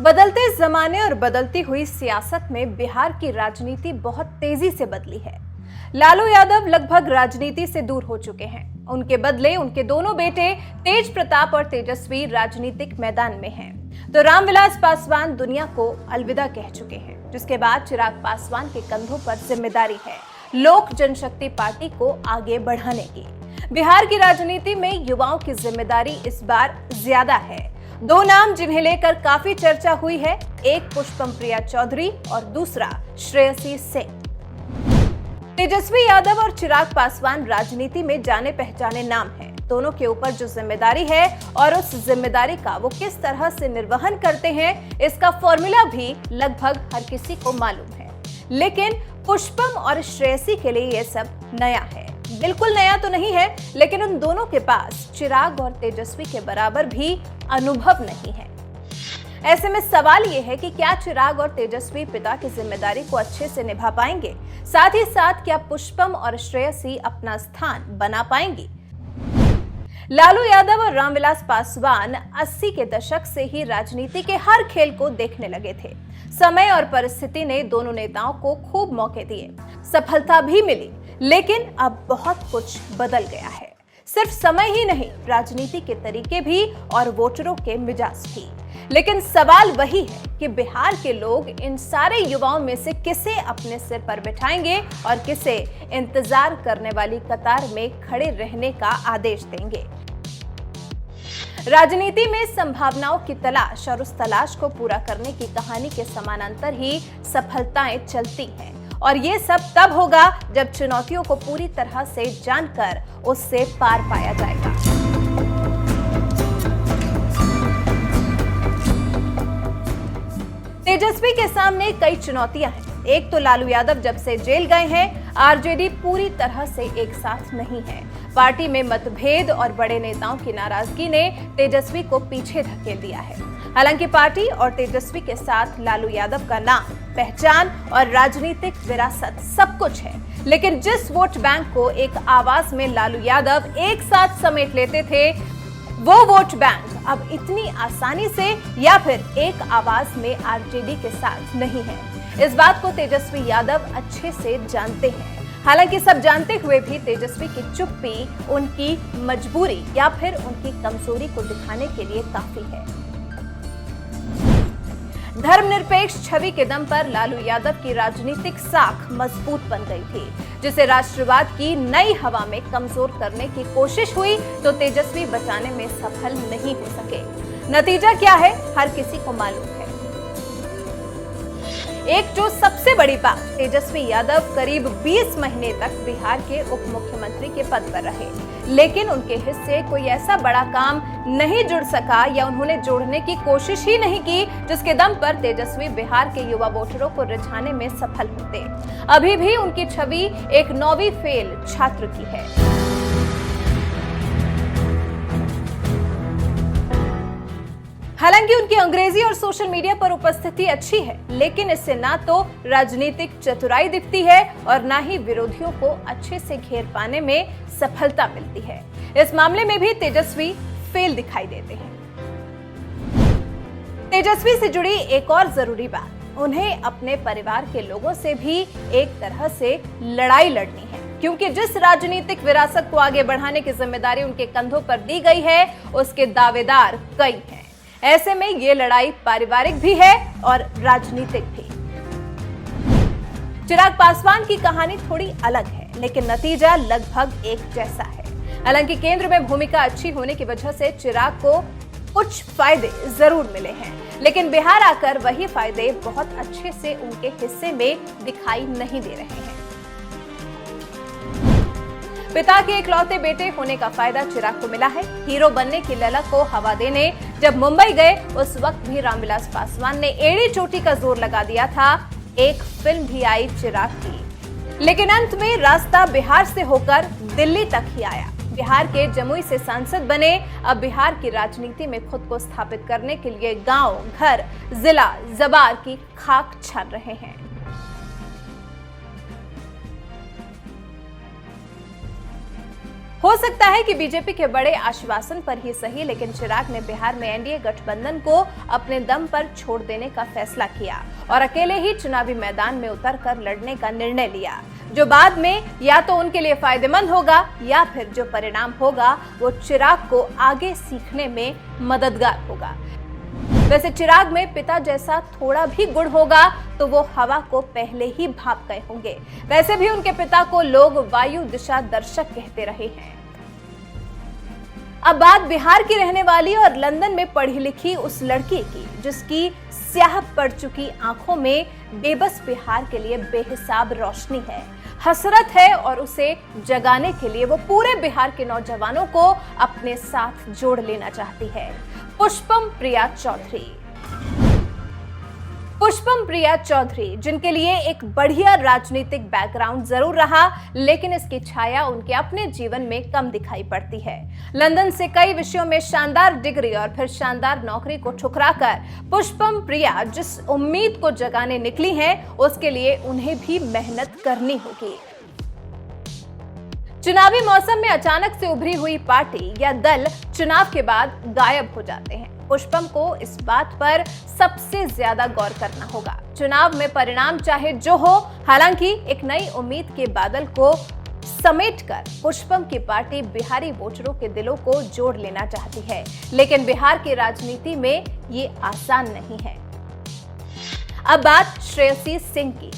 बदलते जमाने और बदलती हुई सियासत में बिहार की राजनीति बहुत तेजी से बदली है। लालू यादव लगभग राजनीति से दूर हो चुके हैं। उनके बदले उनके दोनों बेटे तेज प्रताप और तेजस्वी राजनीतिक मैदान में हैं। तो रामविलास पासवान दुनिया को अलविदा कह चुके हैं, जिसके बाद चिराग पासवान के कंधों पर जिम्मेदारी है लोक जनशक्ति पार्टी को आगे बढ़ाने की। बिहार की राजनीति में युवाओं की जिम्मेदारी इस बार ज्यादा है। दो नाम जिन्हें लेकर काफी चर्चा हुई है, एक पुष्पम प्रिया चौधरी और दूसरा श्रेयसी सिंह। तेजस्वी यादव और चिराग पासवान राजनीति में जाने पहचाने नाम हैं। दोनों के ऊपर जो जिम्मेदारी है और उस जिम्मेदारी का वो किस तरह से निर्वहन करते हैं, इसका फॉर्मूला भी लगभग हर किसी को मालूम है। लेकिन पुष्पम और श्रेयसी के लिए यह सब नया है। बिल्कुल नया तो नहीं है, लेकिन उन दोनों के पास चिराग और तेजस्वी के बराबर भी अनुभव नहीं है। ऐसे में सवाल यह है कि क्या चिराग और तेजस्वी पिता की जिम्मेदारी को अच्छे से निभा पाएंगे? साथ ही साथ क्या पुष्पम और श्रेयसी अपना स्थान बना पाएंगी? लालू यादव और रामविलास पासवान 80 के दशक से ही राजनीति के हर खेल को देखने लगे थे। समय और परिस्थिति ने दोनों नेताओं को खूब मौके दिए, सफलता भी मिली, लेकिन अब बहुत कुछ बदल गया है। सिर्फ समय ही नहीं, राजनीति के तरीके भी और वोटरों के मिजाज भी। लेकिन सवाल वही है कि बिहार के लोग इन सारे युवाओं में से किसे अपने सिर पर बिठाएंगे और किसे इंतजार करने वाली कतार में खड़े रहने का आदेश देंगे। राजनीति में संभावनाओं की तलाश और उस तलाश को पूरा करने की कहानी के समानांतर ही सफलताएं चलती हैं, और ये सब तब होगा जब चुनौतियों को पूरी तरह से जानकर उससे पार पाया जाएगा। तेजस्वी के सामने कई चुनौतियां हैं। एक तो लालू यादव जब से जेल गए हैं, आरजेडी पूरी तरह से एक साथ नहीं है। पार्टी में मतभेद और बड़े नेताओं की नाराजगी ने तेजस्वी को पीछे धकेल दिया है। हालांकि पार्टी और तेजस्वी के साथ लालू यादव का नाम, पहचान और राजनीतिक विरासत सब कुछ है, लेकिन जिस वोट बैंक को एक आवाज में लालू यादव एक साथ समेट लेते थे, वो वोट बैंक अब इतनी आसानी से या फिर एक आवाज में आरजेडी के साथ नहीं है। इस बात को तेजस्वी यादव अच्छे से जानते हैं। हालांकि सब जानते हुए भी तेजस्वी की चुप्पी उनकी मजबूरी या फिर उनकी कमजोरी को दिखाने के लिए काफी है। धर्मनिरपेक्ष छवि के दम पर लालू यादव की राजनीतिक साख मजबूत बन गई थी, जिसे राष्ट्रवाद की नई हवा में कमजोर करने की कोशिश हुई तो तेजस्वी बचाने में सफल नहीं हो सके। नतीजा क्या है, हर किसी को मालूम है। एक जो सबसे बड़ी बात, तेजस्वी यादव करीब 20 महीने तक बिहार के उप मुख्यमंत्री के पद पर रहे, लेकिन उनके हिस्से कोई ऐसा बड़ा काम नहीं जुड़ सका या उन्होंने जोड़ने की कोशिश ही नहीं की जिसके दम पर तेजस्वी बिहार के युवा वोटरों को रिझाने में सफल होते। अभी भी उनकी छवि एक 9वीं फेल छात्र की है। हालांकि उनकी अंग्रेजी और सोशल मीडिया पर उपस्थिति अच्छी है, लेकिन इससे ना तो राजनीतिक चतुराई दिखती है और ना ही विरोधियों को अच्छे से घेर पाने में सफलता मिलती है। इस मामले में भी तेजस्वी फेल दिखाई देते हैं। तेजस्वी से जुड़ी एक और जरूरी बात, उन्हें अपने परिवार के लोगों से भी एक तरह से लड़ाई लड़नी है, क्योंकि जिस राजनीतिक विरासत को आगे बढ़ाने की जिम्मेदारी उनके कंधों पर दी गई है, उसके दावेदार कई हैं। ऐसे में ये लड़ाई पारिवारिक भी है और राजनीतिक भी। चिराग पासवान की कहानी थोड़ी अलग है, लेकिन नतीजा लगभग एक जैसा है। हालांकि केंद्र में भूमिका अच्छी होने की वजह से चिराग को कुछ फायदे जरूर मिले हैं, लेकिन बिहार आकर वही फायदे बहुत अच्छे से उनके हिस्से में दिखाई नहीं दे रहे हैं। पिता के इकलौते बेटे होने का फायदा चिराग को मिला है। हीरो बनने की ललक को हवा देने जब मुंबई गए, उस वक्त भी रामविलास पासवान ने एड़ी चोटी का जोर लगा दिया था। एक फिल्म भी आई चिराग की, लेकिन अंत में रास्ता बिहार से होकर दिल्ली तक ही आया। बिहार के जमुई से सांसद बने। अब बिहार की राजनीति में खुद को स्थापित करने के लिए गांव, घर, जिला, जबार की खाक छान रहे हैं। हो सकता है कि बीजेपी के बड़े आश्वासन पर ही सही, लेकिन चिराग ने बिहार में एनडीए गठबंधन को अपने दम पर छोड़ देने का फैसला किया और अकेले ही चुनावी मैदान में उतरकर लड़ने का निर्णय लिया, जो बाद में या तो उनके लिए फायदेमंद होगा या फिर जो परिणाम होगा वो चिराग को आगे सीखने में मददगार होगा। वैसे चिराग में पिता जैसा थोड़ा भी गुण होगा तो वो हवा को पहले ही भाप गए होंगे। वैसे भी उनके पिता को लोग वायु दिशा दर्शक कहते रहे हैं। अब बात बिहार की रहने वाली और लंदन में पढ़ी लिखी उस लड़की की, जिसकी स्याह पड़ चुकी आंखों में बेबस बिहार के लिए बेहिसाब रोशनी है, हसरत है और उसे जगाने के लिए वो पूरे बिहार के नौजवानों को अपने साथ जोड़ लेना चाहती है। पुष्पम प्रिया चौधरी। पुष्पम प्रिया चौधरी, जिनके लिए एक बढ़िया राजनीतिक बैकग्राउंड जरूर रहा, लेकिन इसकी छाया उनके अपने जीवन में कम दिखाई पड़ती है। लंदन से कई विषयों में शानदार डिग्री और फिर शानदार नौकरी को ठुकराकर पुष्पम प्रिया जिस उम्मीद को जगाने निकली हैं, उसके लिए उन्हें भी मेहनत करनी होगी। चुनावी मौसम में अचानक से उभरी हुई पार्टी या दल चुनाव के बाद गायब हो जाते हैं। पुष्पम को इस बात पर सबसे ज्यादा गौर करना होगा। चुनाव में परिणाम चाहे जो हो, हालांकि एक नई उम्मीद के बादल को समेटकर पुष्पम की पार्टी बिहारी वोटरों के दिलों को जोड़ लेना चाहती है, लेकिन बिहार की राजनीति में ये आसान नहीं है। अब बात श्रेयसी सिंह की।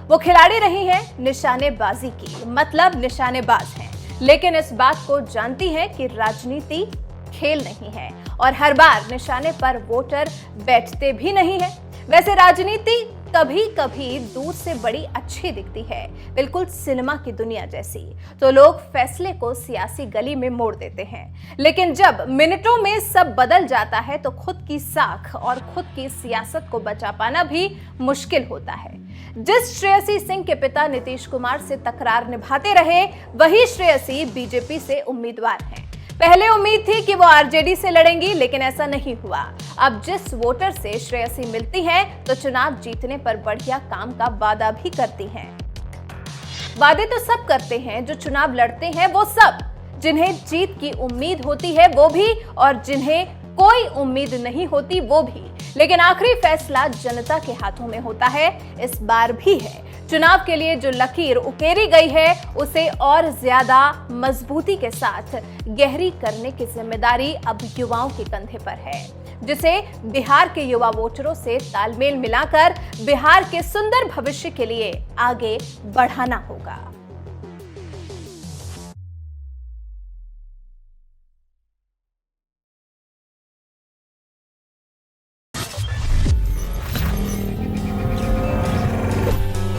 वो खिलाड़ी रही हैं निशानेबाजी की, मतलब निशानेबाज हैं, लेकिन इस बात को जानती हैं कि राजनीति खेल नहीं है और हर बार निशाने पर वोटर बैठते भी नहीं है। वैसे राजनीति कभी कभी दूर से बड़ी अच्छी दिखती है, बिल्कुल सिनेमा की दुनिया जैसी, तो लोग फैसले को सियासी गली में मोड़ देते हैं, लेकिन जब मिनटों में सब बदल जाता है तो खुद की साख और खुद की सियासत को बचा पाना भी मुश्किल होता है। जिस श्रेयसी सिंह के पिता नीतीश कुमार से तकरार निभाते रहे, वही श्रेयसी बीजेपी से उम्मीदवार हैं। पहले उम्मीद थी कि वो आरजेडी से लड़ेंगी, लेकिन ऐसा नहीं हुआ। अब जिस वोटर से श्रेयसी मिलती हैं, तो चुनाव जीतने पर बढ़िया काम का वादा भी करती हैं। वादे तो सब करते हैं जो चुनाव लड़ते हैं, वो सब। जिन्हें जीत की उम्मीद होती है वो भी, और जिन्हें कोई उम्मीद नहीं होती वो भी, लेकिन आखिरी फैसला जनता के हाथों में होता है। इस बार भी है। चुनाव के लिए जो लकीर उकेरी गई है, उसे और ज्यादा मजबूती के साथ गहरी करने की जिम्मेदारी अब युवाओं के कंधे पर है, जिसे बिहार के युवा वोटरों से तालमेल मिलाकर बिहार के सुंदर भविष्य के लिए आगे बढ़ाना होगा।